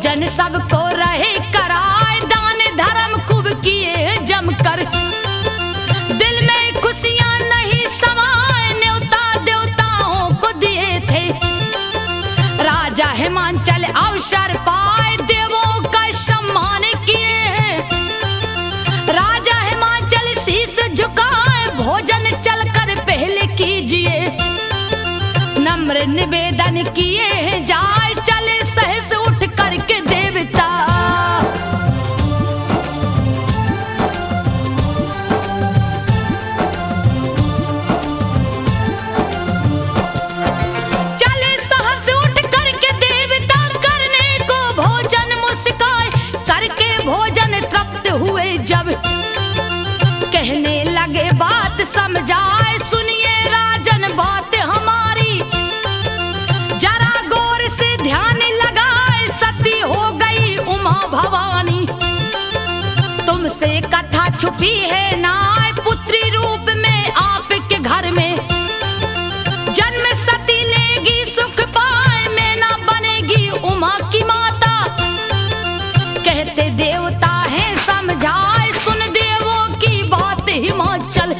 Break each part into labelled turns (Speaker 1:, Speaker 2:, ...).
Speaker 1: भोजन सबको रहे कराए, दान धर्म खूब किए जमकर। दिल में खुशियां नहीं समाए, न्योता देवताओं को दिए थे। राजा हिमांचल अवसर पाए, देवों का सम्मान किए। राजा हिमांचल शीश झुकाए, भोजन चलकर पहले कीजिए। नम्र निवेदन किए जाए, चले सहस उठ करके देवता। चले सहस उठ करके देवता, करने को भोजन मुस्काए। करके भोजन तृप्त हुए जब, कहने लगे बात समझाए। सुनिए राजन बात हमारी, जरा गौर से ध्यान लगाए। सती हो गई उमा भवानी, तुमसे कथा छुपी है नाय। पुत्री रूप में आपके घर में, जन्म सती लेगी सुख पाए। मैना बनेगी उमा की माता, कहते देवता है समझाए। सुन देवों की बात हिमाचल,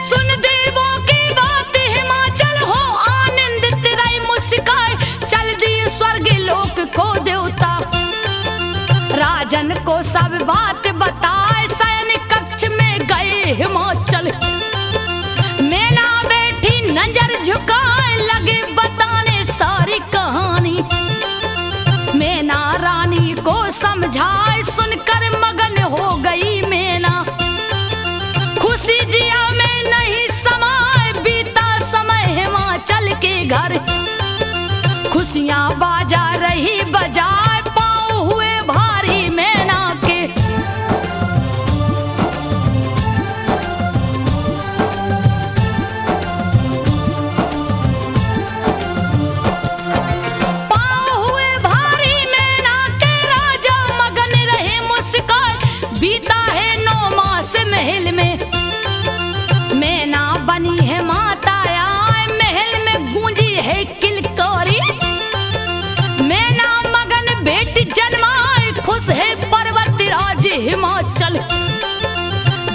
Speaker 1: सुन देवों की बात हिमाचल। हो आनंदित रही मुस्काए, चल दिए स्वर्ग लोक को देवता। राजन को सब बात बताए, शयन कक्ष में गए हिमाचल। मैना बैठी नजर झुकाए, लगे बताने सारी कहानी। मैना रानी को समझाए, सुनकर मगन हो गई मैना। खुशी जिया में नहीं समाए, बीता समय हिमाचल के घर। खुशियां बाजा रही बजाए, पाँव हुए भारी मैना के। पाँव हुए भारी मैना के, राजा मगन रहे मुस्काए। बीता है 9 मास महल में, मैना बनी है माता आए। महल में गूंजी है किलकारी, मैना मगन बेटी जन्माए। खुश है पर्वत राज हिमाचल,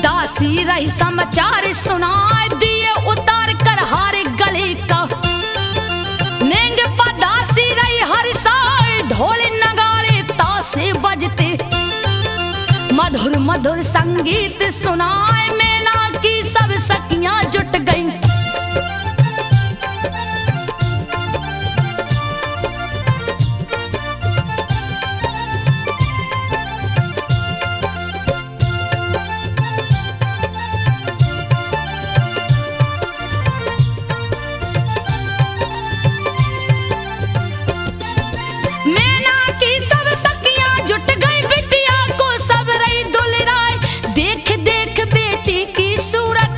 Speaker 1: दासी रही समाचार सुनाए। दिए उतार कर हारे गले का, नेंग पर दासी रही हर साए। ढोल नगाड़े तासे बजते, मधुर मधुर संगीत सुनाए। मैना की सब सखियां जुट गईं, मैना की सब सखियां जुट गई। बिटिया को सब रही दुलराए, देख देख बेटी की सूरत।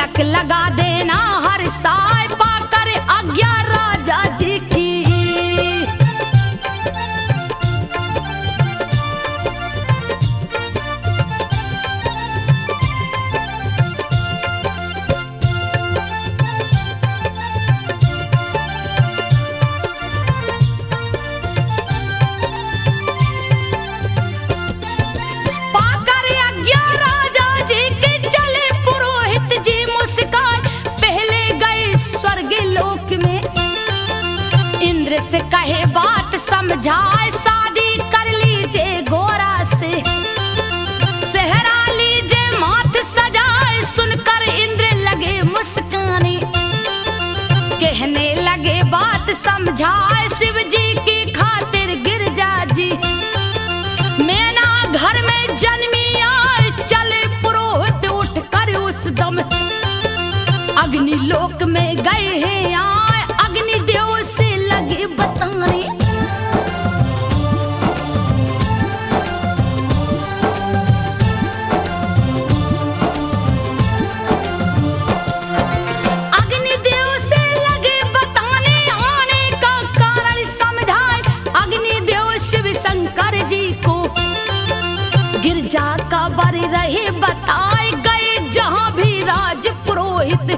Speaker 1: तिलक लगा देना हर साय पाकर आज्ञा राजा जी की। से कहे बात समझाए शादी कर लीजिए गोरा से, सेहरा लीजिए माथ सजाए। सुनकर इंद्र लगे मुस्काने, कहने लगे बात समझाए शिव जी की खातिर गिरजा जी। मैना घर में जन्मी आए चले पुरोहित उठ कर उस दम, अग्नि लोक में गए हैं आए अग्नि देव से लगे बताने। अग्निदेव से लगे बताने आने का कारण समझाए अग्निदेव शिव शंकर जी को। गिरजा का बर रहे बताए गए जहां भी राज पुरोहित,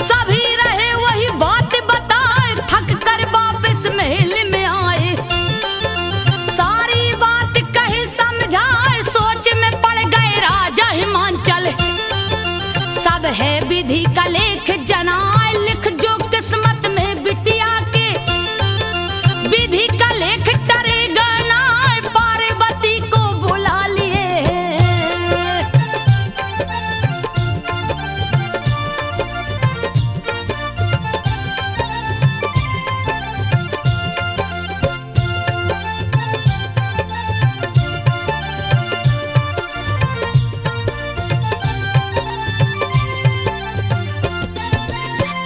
Speaker 1: सभी रहे वही बात बताए थक कर वापस महल में आए। सारी बात कहे समझाए सोच में पड़ गए राजा हिमांचल। सब है विधि का लेख जनाए लिख जो किस्मत में बिटिया के, विधि का लेख टरेगा ना पार्वती को बुला लिए।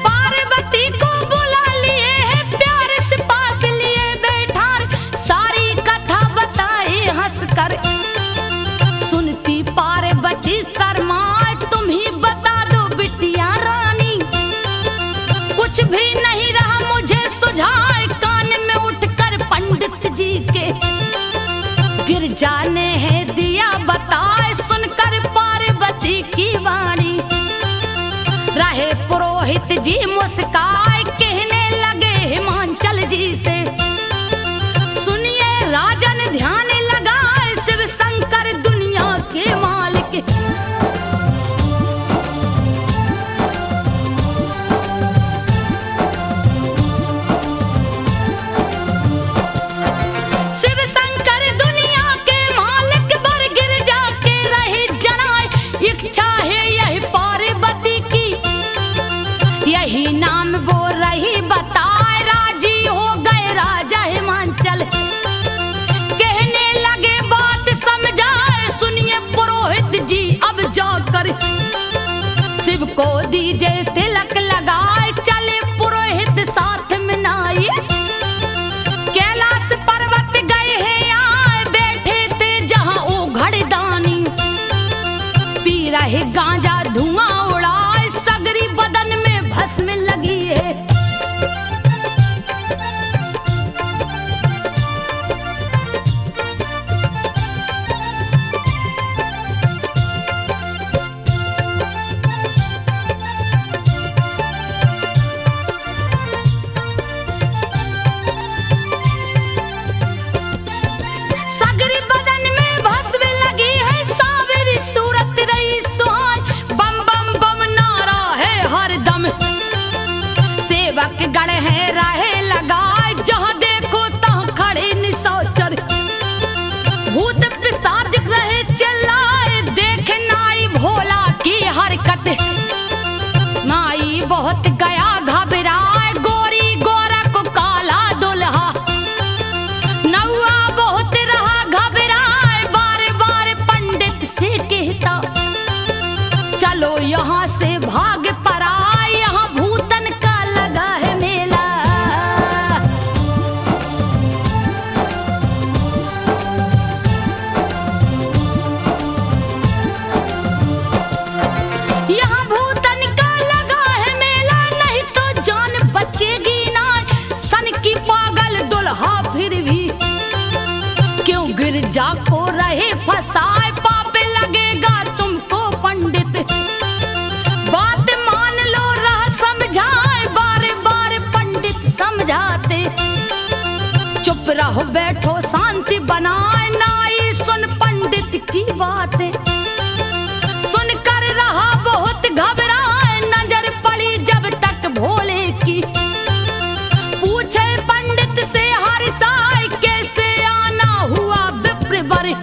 Speaker 1: पार्वती को बुला लिए है प्यार से पास लिए बैठार, सारी कथा बताए हंसकर। सुनती पार्वती शर्माए तुम ही बता दो बिटिया रानी, कुछ भी नहीं रहा मुझे सुझाए। कान में उठकर पंडित जी के गिरजा ने है दिया बताए। सुनकर पार्वती की वाणी रहे पुरोहित जी मुस्काए, कहने लगे हिमांचल जी से सुनिए राजन ध्यान लगाए शिव शंकर दुनिया के मालिक। शिव शंकर दुनिया के मालिक बर गिरजा के रहे जनाए, इच्छा है यही पार्वती की, यही नाम वो रही बताए। राजी हो गए राजा हिमांचल, कहने लगे बात समझाए। सुनिए पुरोहित जी अब जाकर शिव को दीजिए तिलक लगाए। चले पुरोहित साथ में नाई, कैलाश पर्वत गए हैं आए बैठे थे जहां ओ घड़दानी। पी रहे गांजा धुआं उड़ाए सगरी बदन में भस्म लगी है। कहो बैठो शांति बनाए, नाई सुन पंडित की बातें। सुनकर रहा बहुत घबराए, नजर पड़ी जब तक भोले की। पूछे पंडित से हर साय, कैसे आना हुआ विप्र वर।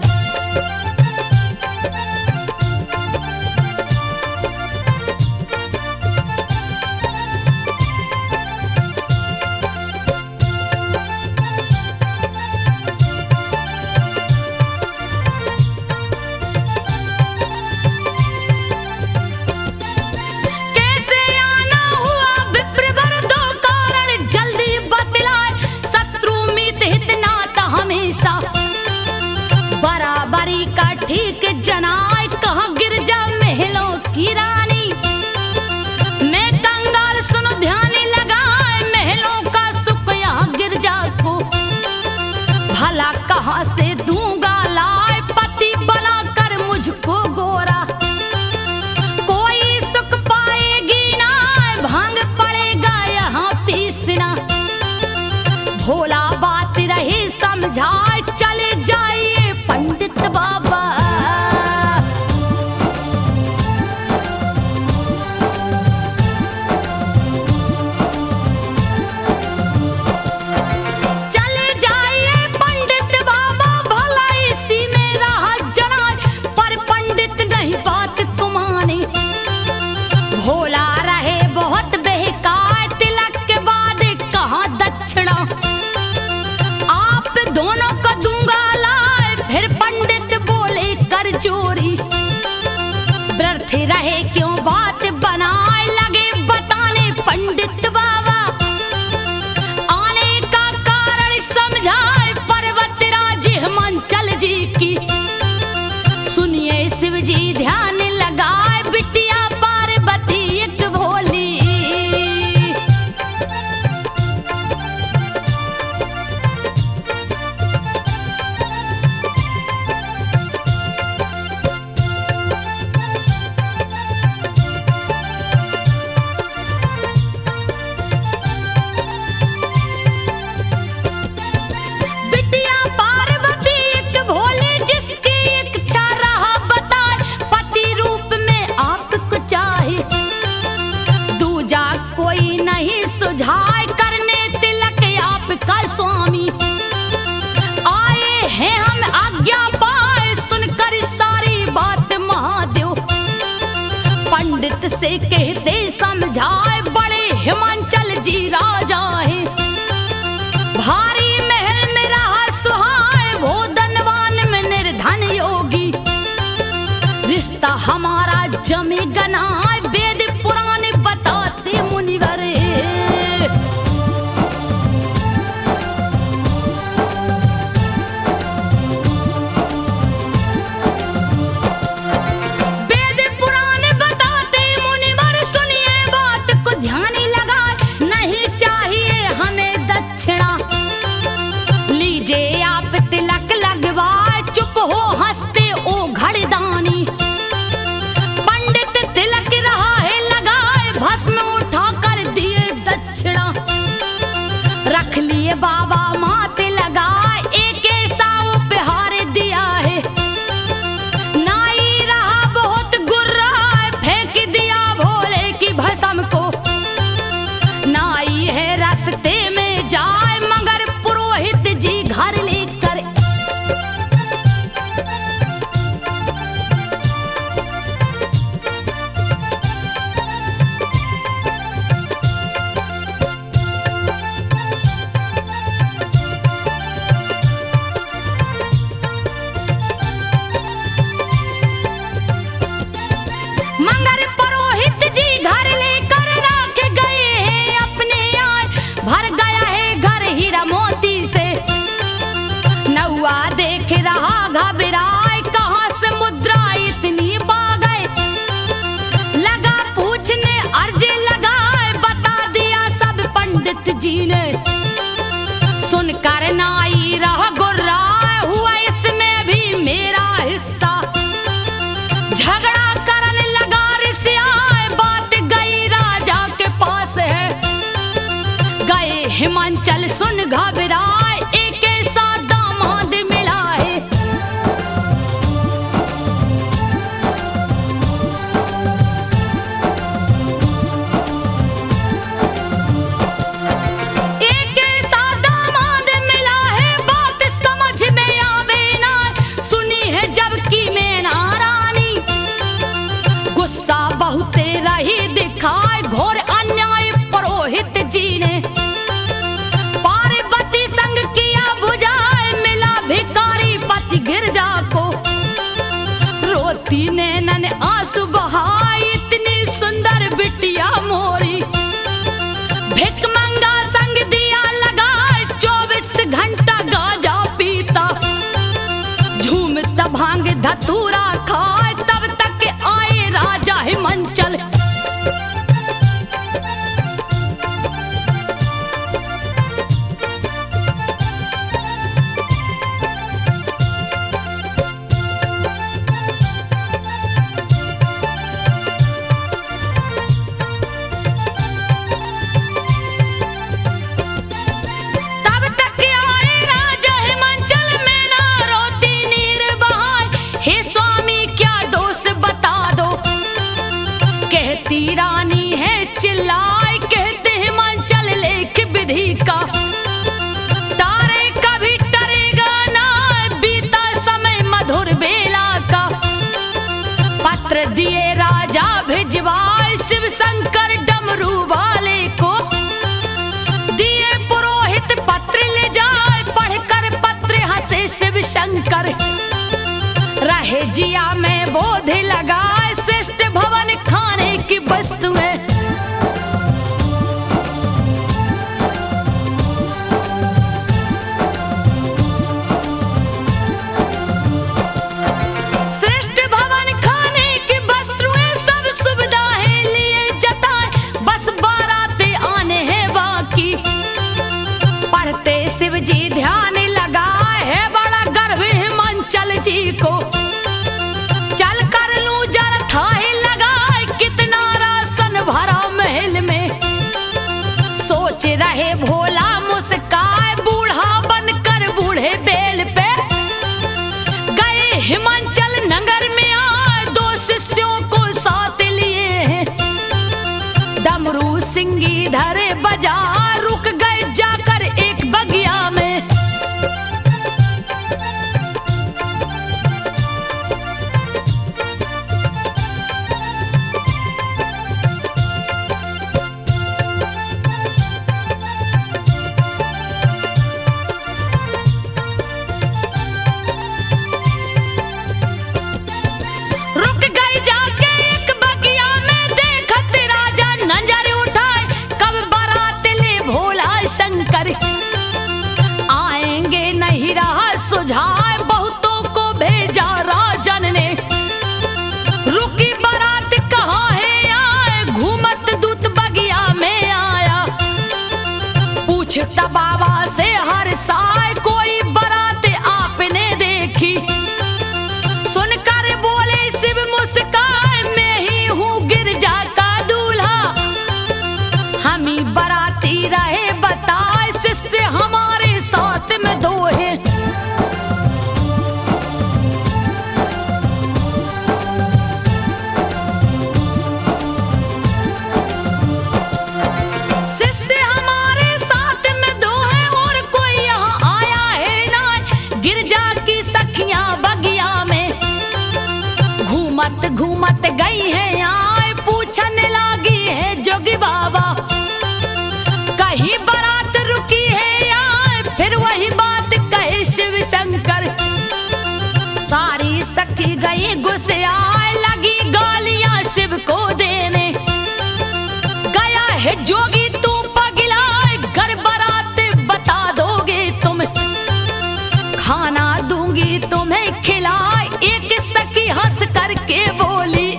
Speaker 1: बराबरी का ठीक जनाए, कहाँ गिरजा महलों की रानी। मैं कंगाल सुनो ध्यान लगाए, महलों का सुख यहाँ गिरजा को। भला कहाँ से दूंगा लाए, पति बनाकर मुझको गोरा। कोई सुख पाएगी ना, भांग पड़ेगा यहाँ पीसना। भोला बात रही समझाए, चले जाइए पंडित बाबा। चले जाइए पंडित बाबा, भला इसी में रहा जनाए। पर पंडित नहीं बात को माने, भोला रहे बहुत बहकाए। तिलक के बाद कहाँ दक्षिणा, आप दोनों को दूंगा लाए। फिर पंडित बोले कर चोरी, व्यर्थ रहे क्यों बात बनाए। लगे बताने पंडित बाबा, आने का कारण समझाए। पर्वत राज हिमांचल जी की, सुनिए शिव जी ध्यान लगाए। बिटिया पार्वती एक भोली, बिटिया पार्वती एक भोले, जिसकी इच्छा रहा बताए। पति रूप में आपको चाहे, दूजा कोई नहीं सुझाए। करने तिलक आपका स्वामी, आए हैं हम आज्ञा पाए। सुनकर सारी बात महादेव पंडित से कहते समझाए। बड़े हिमांचल जी राजा है, भारी महल में रहा सुहाए। वो धनवान में निर्धन योगी, रिश्ता हमारा जमे गनाए। वेद पुराण बताते मुनिवर, वेद पुराण बताते मुनिवर। सुनिए बात को ध्यान लगाए, नहीं रानी है चिल्लाए कहते हिमाचल लेख विधि का तारे कभी टरेगा ना बीता समय मधुर बेला का पत्र दिए राजा भिजवाए शिव शंकर डमरू वाले को दिए पुरोहित पत्र ले जाए पढ़कर पत्र हंसे शिव शंकर रहे जिया में बोध लगाए श्रेष्ठ भवन खाने की वस्तुएं श्रेष्ठ भवन खाने की वस्तुएं सब सुविधाएं लिए जताए बस बाराते आने हैं बाकी पढ़ते शिव जी ध्यान लगाए है बड़ा गर्व हिमाचल जी को चल कर लूं जरा थाहे लगाए कितना राशन भरा महल में सोच रहे भोला मुस्काए बूढ़ा बनकर बूढ़े बेल पे गए हिमाचल नगर में आए दो शिष्यों को साथ लिए हैं डमरू सिंगी धरे बजा रुक गए जाकर एक बगिया में रुक गए जाके एक बगिया में देखत राजा नजर उठाए कब बारात ले भोला शंकर आएंगे नहीं रहा सुझाए बहुतों को भेजा राजन ने रुकी बारात कहाँ है आए घूमत दूत बगिया में आया पूछता बाबा से हर साय कोई बारात आपने देखी सुनकर बोले शिव मुस्काए मैं ही हूँ गिरजा का दूल्हा हम ही बाराती रहे बताए शिष्य हमारे साथ में दो है शिष्य हमारे साथ में दो है और कोई यहाँ आया है ना गिरजा की सखियां बगिया में घूमत घूमत गई है आए पूछने लगी है जोगी बाबा कहीं बारात रुकी है आए फिर वही बात कहे शिव शंकर सारी सखी गई गुस्से आए लगी गालियां शिव को देने गया है जोगी तू पगलाए घर बारात बता दोगे तुम खाना दूंगी तुम्हें खिलाए एक सखी हंस करके बोली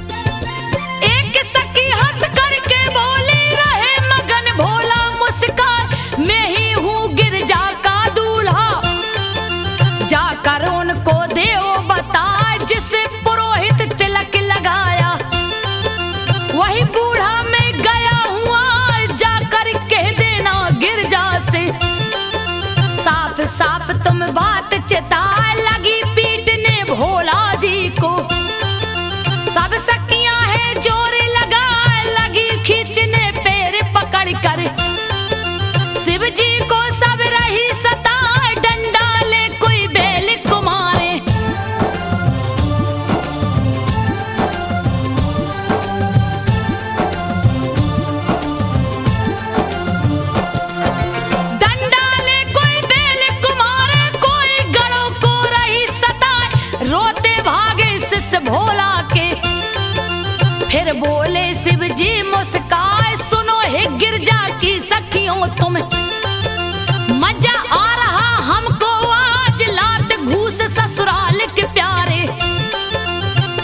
Speaker 1: एक सखी हंस करके बोली रहे मगन भोला मुस्कान मैं ही हूँ गिरजा का दूल्हा जाकर उनको देव बता जिसे पुरोहित तिलक लगाया वही बूढ़ा में गया हुआ जाकर कह देना गिरजा से साफ साफ तुम बात चिताए लगी पीटने भोला जी को सब सखियां है जोर लगा लगी खींचने पैर पकड़ कर शिव जी को सब रही सताए डंडा ले कोई बैल को मारे डंडा ले कोई बैल को मारे कोई गड़ों को रही सताए रोते भागे शिष्य भोला के फिर बोले शिव जी मुस्काए सुनो है गिरजा की सखियों तुम मजा आ रहा हमको आज लात घूस ससुराल के प्यारे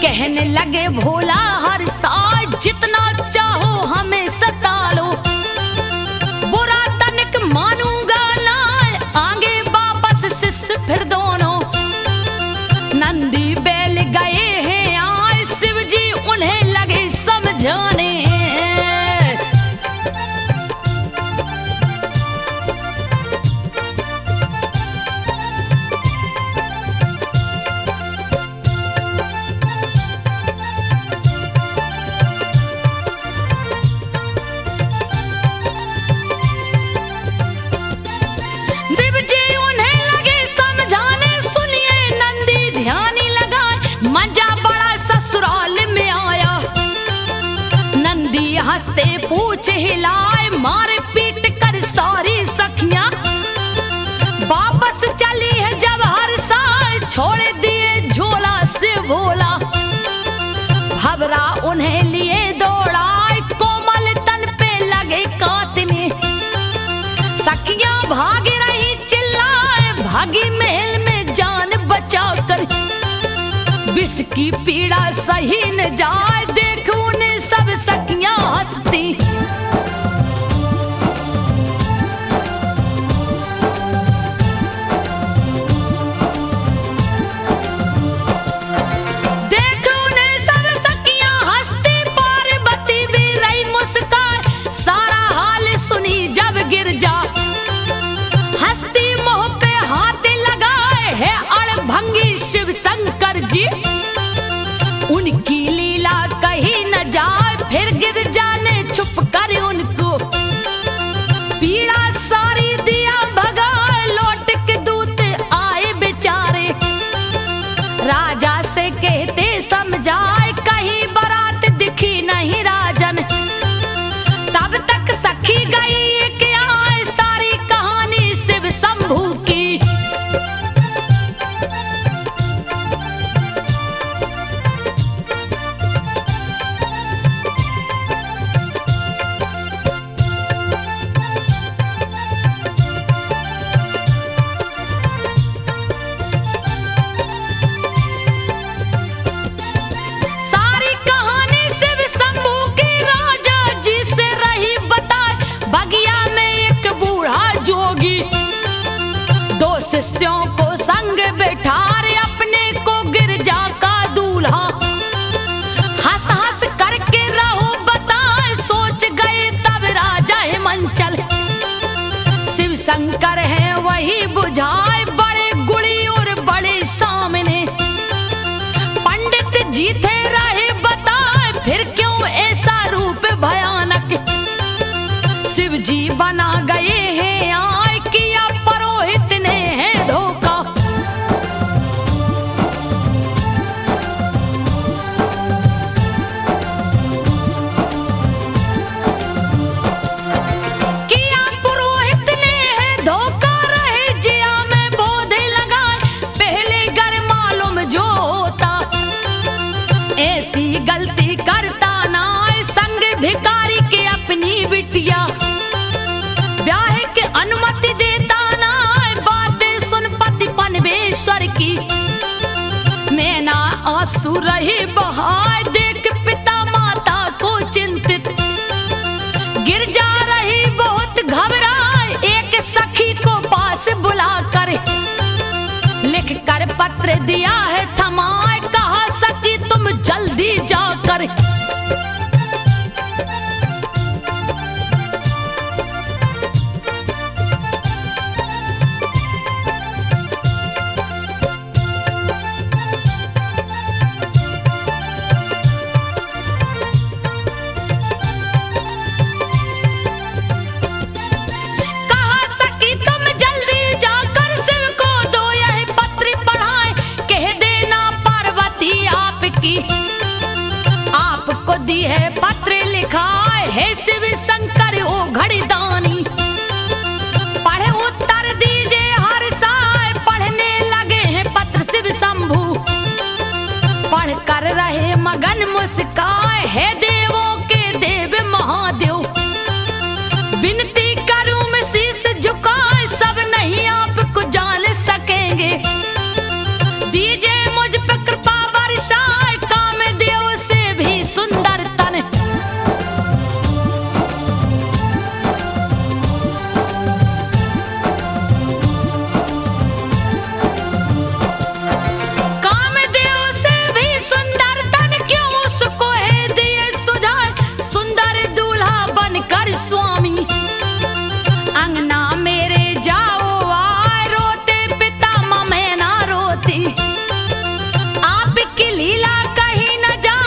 Speaker 1: कहने लगे भोला हर साल जितना चाहो हमें सता लो बुरा तनिक मानूंगा ना आगे वापस शिष्य फिर दोनों नंदी बे मूछ हिलाए मार पीट कर सारी सखियां वापस चली है जब हर साल छोड़ दिए झोला से भोला भवरा उन्हें लिए दौड़ाए कोमल तन पे लगे काटने सखियां भाग रही चिल्लाए भागी महल में जान बचा कर विष की पीड़ा सही न जाए देख उन्हें सब सखियां हंसती देख उन्हें सब सखियां हंसती पार्वती भी रही मुस्कान सारा हाल सुनी जब गिरजा हंसती मुंह पे हाथ लगाए है अड़भंगी शिव शंकर जी उनकी लीला कहीं न जाए फिर गिरजा ने छुप कर उनको पीड़ा सारी दिया भगाए लौट के दूत आए बेचारे राजा से कहते समझाए कहीं बारात दिखी नहीं राजन तब तक सखी गई कि आए सारी कहानी शिव शंभू की सारी कहानी शिव शंभू की राजा जी से रही बताए बगिया में एक बूढ़ा जोगी दो शिष्यों को संग बैठाए अपने को गिरजा का दूल्हा हंस हंस करके रहो बताए सोच गए तब राजा हिमांचल शिव शंकर है वही बुझाए बड़े गुड़ी और बड़े सामने पंडित जी थे रहे बताए फिर क्यों ऐसा रूप भयानक शिव जी बना गए हैं आए किया पुरोहित ने है धोखा किया पुरोहित ने है धोखा रहे जिया में बोधे लगाए पहले घर मालूम जो होता ऐसी गलती करता ना संग भिखारी के अपनी बिटिया ब्याह के अनुमति देता ना बातें सुन पति पनवेश्वर की मैं ना आंसू रही बहाए देख पिता माता को चिंतित गिर जा रही बहुत घबराए एक सखी को पास बुला कर लिख कर पत्र दिया है थमाए कहा सखी तुम जल्दी जाकर कहा सखी तुम जल्दी जाकर शिव को दो यह पत्र पढ़ाए कह देना पार्वती आपकी आपको दी है पत्र लिखा है शिव शंकर ओ घड़ीदानी पढ़े उत्तर दीजिए हर साय पढ़ने लगे हैं पत्र शिव शंभू पढ़ कर रहे मगन मुस्काए है देवों के देव महादेव विनती करूं मैं शीश झुकाए सब नहीं आपको जान सकेंगे दीजिए मुझ पे कृपा बरसाए कामदेव से भी सुंदर तन कामदेव से भी सुंदर तन क्यों उसको है दिए सुझाए सुंदर दूल्हा बनकर स्वामी अंगना मेरे जाओ आए रोते पिता मैं ना रोती आपकी लीला कहीं न जा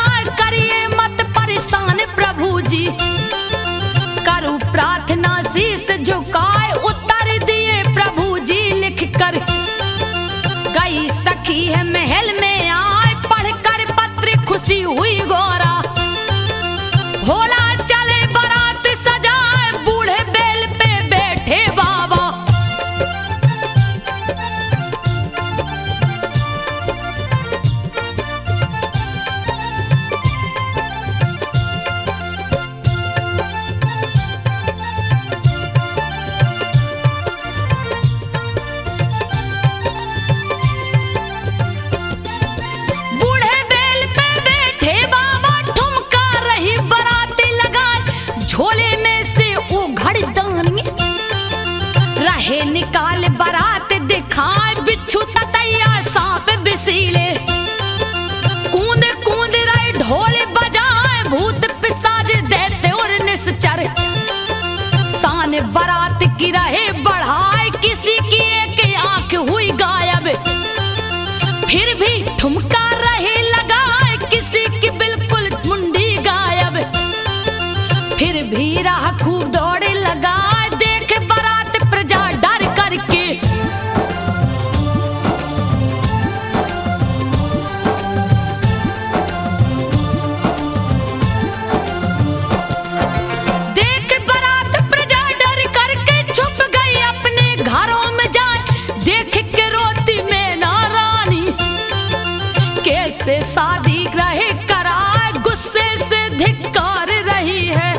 Speaker 1: शादी रहे कराए, गुस्से से धिक्कार रही है।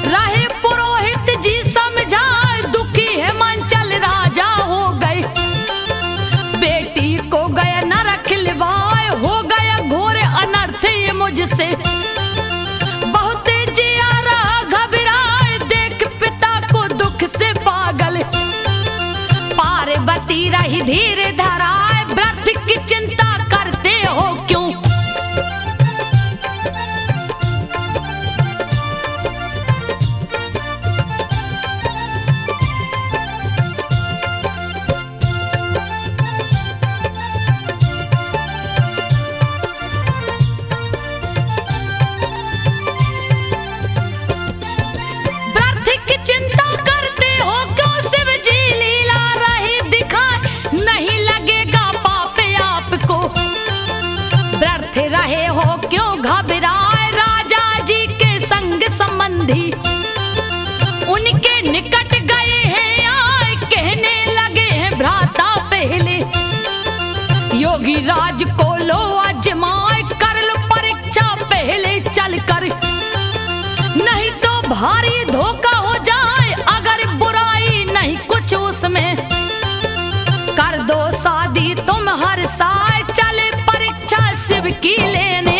Speaker 1: रहे पुरोहित जी समझाए, दुखी है मन चल राजा हो गए। बेटी को गया नरक लिवाए, हो गया घोर अनर्थ ये मुझसे। बहुत जियारा घबराए, देख पिता को दुख से पागल। पार्वती रही धीर धराए, व्रत की चिंता करते हो क्यों? व्रत की चिंता करते हो क्यों? शिव जी लीला रही दिखाए, नहीं लगेगा पाप आपको। व्रत रहे हो क्यों घबराए, राजा जी के संग संबंधी उनके निकट गए हैं आए, कहने लगे हैं भ्राता पहले। योगी राज को लो आजमाए, कर लो परीक्षा पहले चलकर। नहीं तो भारी धोखा हो जाए, अगर बुराई नहीं कुछ उसमें। कर दो शादी तुम हर साल, चले परीक्षा शिव की लेने।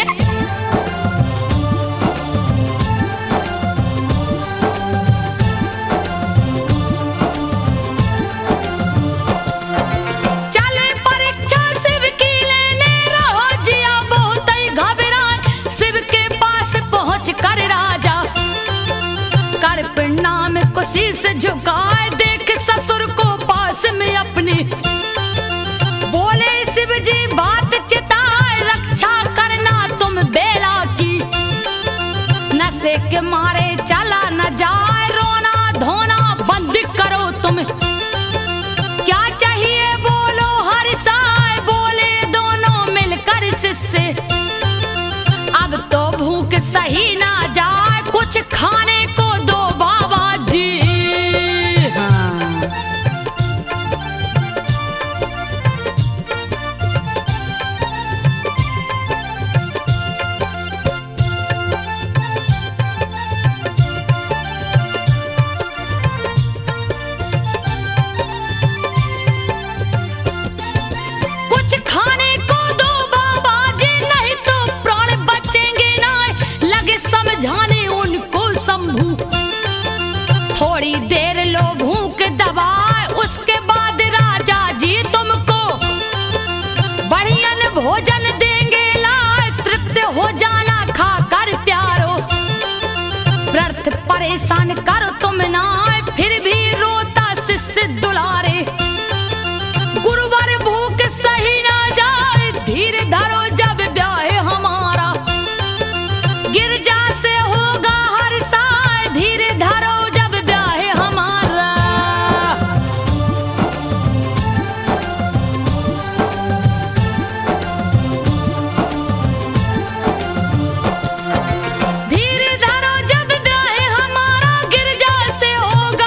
Speaker 1: चले परीक्षा शिव की लेने, रहो जिया बहुत ही घबराए। शिव के पास पहुंच कर राजा कर प्रणाम कुशी से झुकाए, देख ससुर को पास में अपनी। बोले शिव जी बात चिताए, रक्षा करना तुम बेला की। नशे के मारे चला न जाए, रोना धोना बंद करो तुम। क्या चाहिए बोलो हर साय, बोले दोनों मिलकर शिष्य। अब तो भूख सही ना जाए, कुछ खाने को दो बाबा जी। हाँ। कुछ खाने को दो बाबा जी, नहीं तो प्राण बचेंगे ना। लगे समझाने उनको शंभू, थोड़ी देर लो भूख दबाए, उसके बाद राजा जी तुमको बढ़ियन भोजन देंगे लाए। तृप्त हो जाना खाकर प्यारो, व्रत परेशान करो तुम ना, फिर भी रोता शिष्य दुलारे। गुरुवार भूख सही ना जाए, धीर धरो जब ब्याह हमारा। गिरजा से होगा हर साल, धीर धरो जब ब्याह हमारा। धीर धरो जब ब्याह हमारा, गिरजा से होगा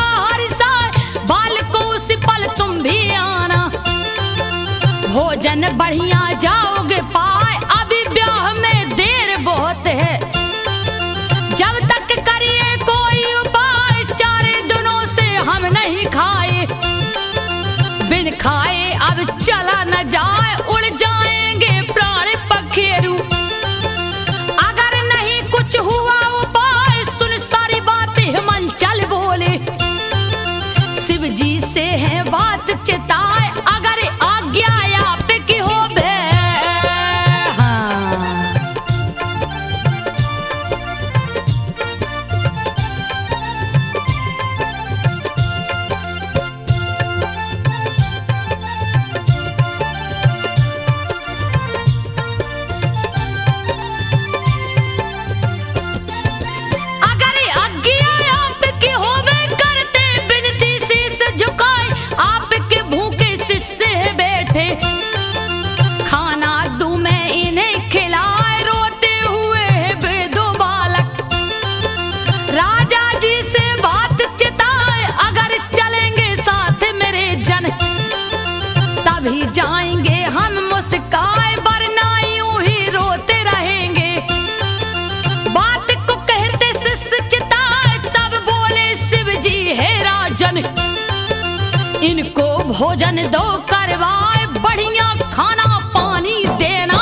Speaker 1: भोजन दो करवाए, बढ़िया खाना पानी देना।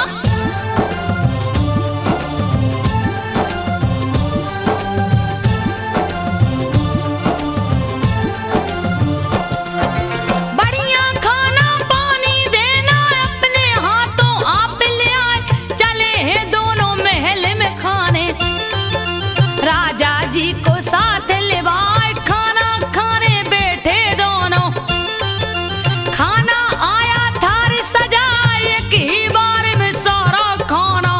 Speaker 1: बढ़िया खाना पानी देना, अपने हाथों आप ले आए, चले हैं दोनों महल में खाने। राजा जी को साथ लेवाए, खाना खाने बैठे दोनों। खाना आया थार सजाए, एक ही बार में सारा खाना।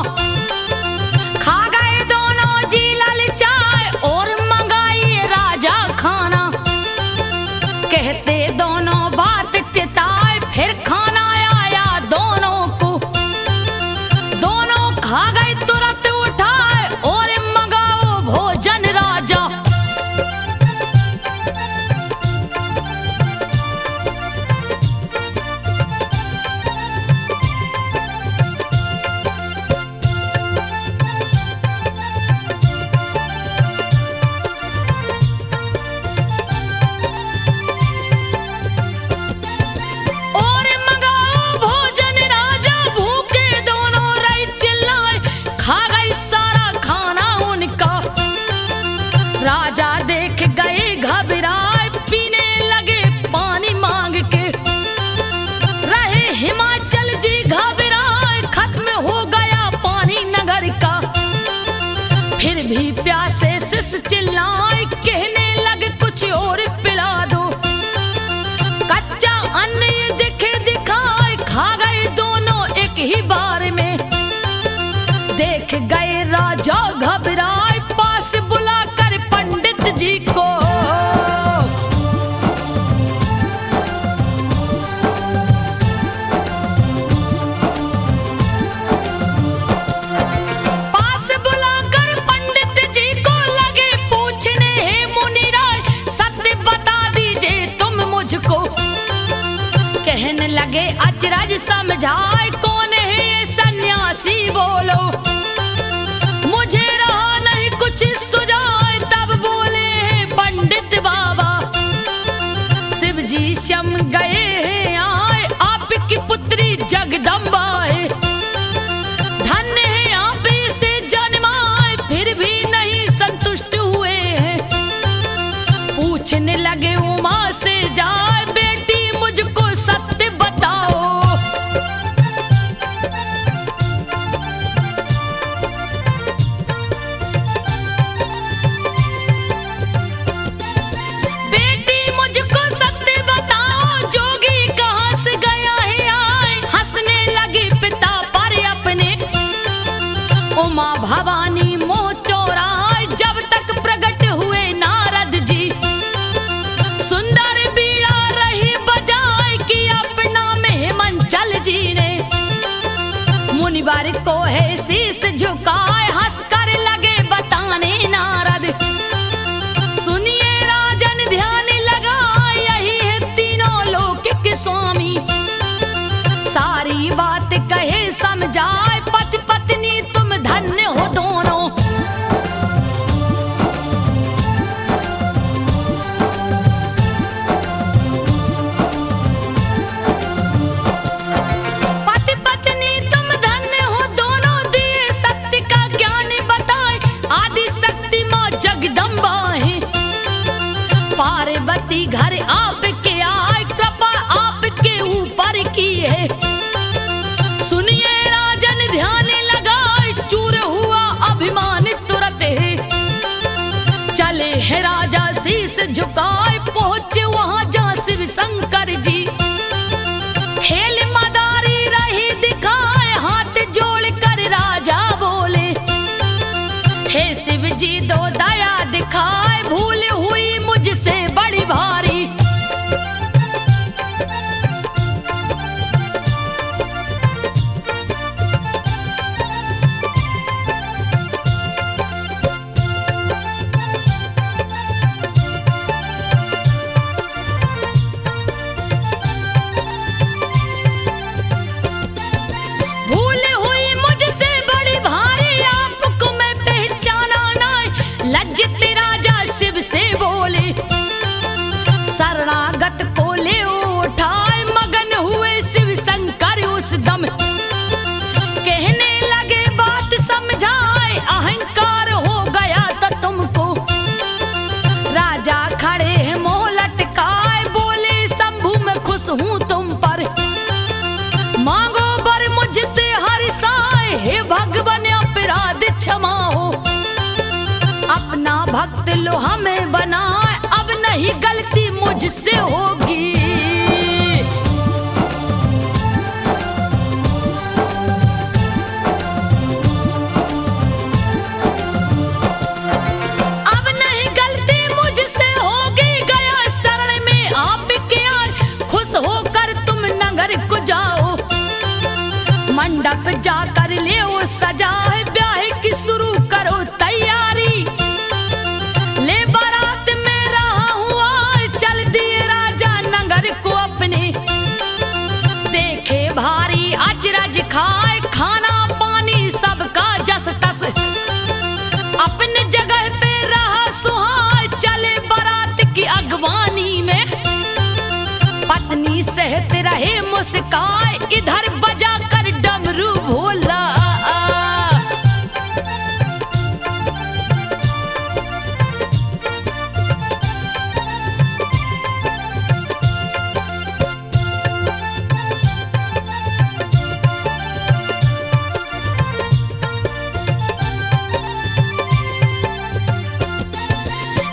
Speaker 1: खा गए दोनों जी ललचाए, और मंगाई राजा खाना। कहते दोनों बात चिताए, फिर खाना आया दोनों को। दोनों खा गए तुरंत उठाए, और मंगाओ भोजन राजा। और मंगाओ भोजन राजा, भूखे दोनों रही चिल्लाए, खा गई सारा खाना उनका। राजा देख गए घबराए, पीने लगे पानी मांग के। रहे हिमाचल जी घबराए, खत्म हो गया पानी नगर का। फिर भी प्यासे सिस चिल्लाए, कहने लगे कुछ और पिला दो। कच्चा अन्न ये दिखे दिखाए, खा गए दोनों एक ही बार में। देख गए राजा घबराए, पास बुलाकर पंडित जी को। पास बुलाकर पंडित जी को लगे पूछने, हे मुनिराय सत्य बता दीजिए तुम मुझको। कहने लगे अचरज समझाए, कौन है ये सन्यासी बोलो। मुझे रहा नहीं कुछ सुझाए, तब बोले हैं पंडित बाबा। शिव जी शम गए हैं आए, आपकी पुत्री जगदम्बा है। धन्य है आप इसे जन्माए, फिर भी नहीं संतुष्ट हुए हैं। पूछने लगे उमा से जाए, बेटी मुझको सत्य बताओ। बेटी मुझको सत्य बताओ, जोगी कहाँ से गया है आए। हंसने लगी पिता पर अपने। उमा भवानी मोह चोराए, जब तक प्रकट हुए नारद जी। सुंदर बीड़ा रही बजाए, कि अपना में हिमाचल जी ने। मुनिवर को है शीस झुकाए, हंस कर लगे बताने नारद। सुनिए राजन ध्यान लगाए, यही है तीनों लोक के स्वामी। सारी बात कहे समझाए, पति पत्नी तुम धन्य हो दोनों। पति पत्नी तुम धन्य हो दोनों, दिए सत्य का ज्ञान बताए। आदि शक्ति माँ जगदम्बा है, पार्वती घर आपके आए, कृपा आपके ऊपर की है। सुनिए राजन ध्यान लगाए, चूर हुआ अभिमान तुरंत है। चले हैं राजा शीस झुकाए, पहुंचे वहां जहाँ शिव शंकर जी। खेल मदारी रही दिखाए, हाथ जोड़ कर राजा बोले, हे शिव जी दो दया दिखाए, भूल हुई मुझसे बड़ी भारी। भूल हुई मुझसे बड़ी भारी, आपको मैं पहचाना नहीं। लज्जित क्षमा हो। अपना भक्त लो हमें बनाए, अब नहीं गलती मुझसे होगी। अब नहीं गलती मुझसे होगी, गया शरण में आपके आज, खुश होकर तुम नगर को जाओ। मंडप जाकर ले वो सजाए, ब्याह की शुरू करो तैयारी। ले बारात में रहा हुआ, चल दिए राजा नगर को अपने। देखे भारी अचरज खाए, खाना पानी सबका जस तस। अपने जगह पे रहा सुहाए, चले बारात की अगवानी में। पत्नी सहत रहे मुस्काए, इधर बजा कर डमरू भोला।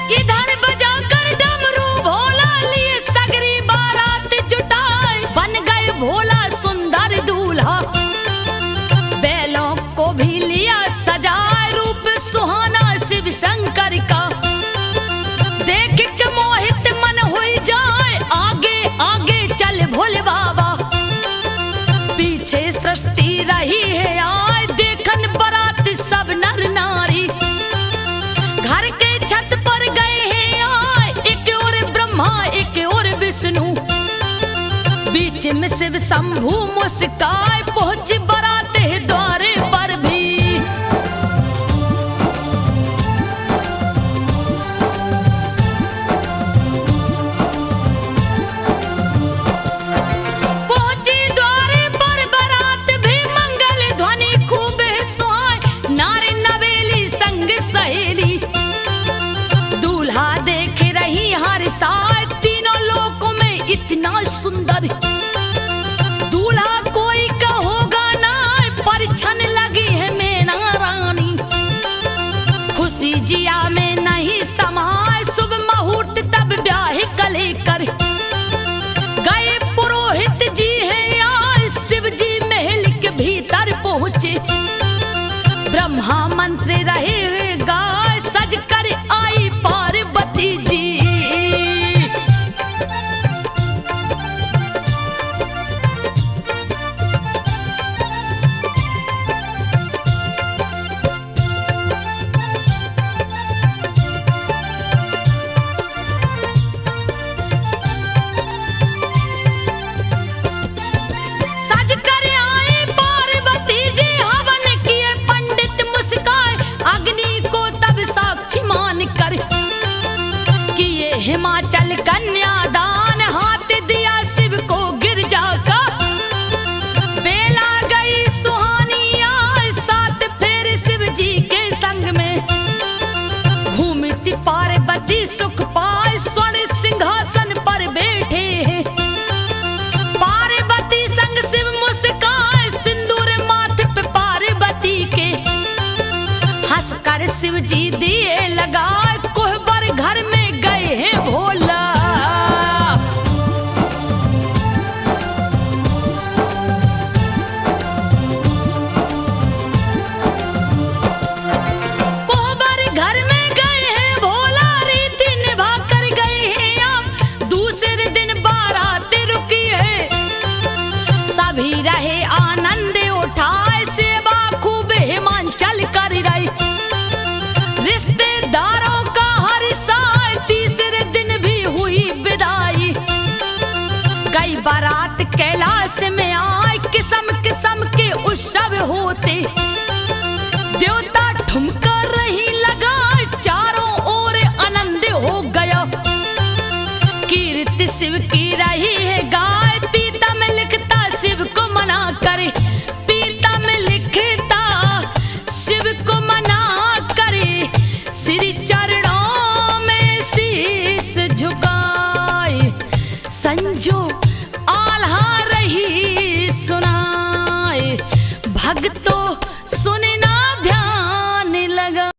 Speaker 1: इधर बजा कर डमरू भोला, लिए सगरी बारात जुटाए। बन गए भोला सुंदर दूल्हा, बैलों को भी लिया सजाए। रूप सुहाना शिव शंकर का, देख के मोहित मन हुई जाए। आगे आगे चल भोले बाबा, पीछे सृष्टि रही है आए। देखन बारात सब नर नारी, घर के छत पर गए हैं आए। एक और ब्रह्मा एक और विष्णु, बीच में शिव शंभु मुस्काए। पहुंच बारात है द्वारे पर भी, पहुंची द्वारे पर बारात भी। मंगल ध्वनि खूब है सुहाए, नारी नवेली संग सहेली। दूल्हा देख रही हर साए, तीनों लोकों में इतना सुंदर। दूल्हा कोई का होगा ना, परिछन लगी है मैना रानी। खुशी जिया में नहीं समाए, शुभ मुहूर्त तब ब्याह कले कर। गए पुरोहित जी हैं आए, शिव जी महल के भीतर पहुंचे। ब्रह्मा मंत्र रहे गाय, सज कर आई पार्वती जी। सज कर आए पार्वती जी, हवन किए पंडित मुस्काए। अग्नि को तब साक्षी मान कर, किए हिमाचल कन्यादान। हाथ दिया शिव को गिरजा का, बेला गई सुहानी आए। सात फेर शिव जी के संग में, घूमती पार्वती सुख पाए। स्वर्ण सिंहासन पर बैठे हैं, पार्वती संग शिव मुस्काए। सिंदूर माथे पे पार्वती के, हंसकर शिव जी दिए लगाए। कोहबर घर में गए हैं भोला, कोहबर घर में गए हैं भोला। रीति निभा कर गए हैं आप, दूसरे दिन बारात रुकी है। सभी रहे आनंद उठाए, सेवा खूब हिमाचल कर रही। रिश्तेदारों का हर साल, तीसरे दिन भी हुई विदाई। कई बारात कैलाश में आए, किस्म किस्म के उत्सव होते। देवता ठुमका रही लगाए, चारों ओर आनंद हो गया। कीर्ति शिव की रही है गाय,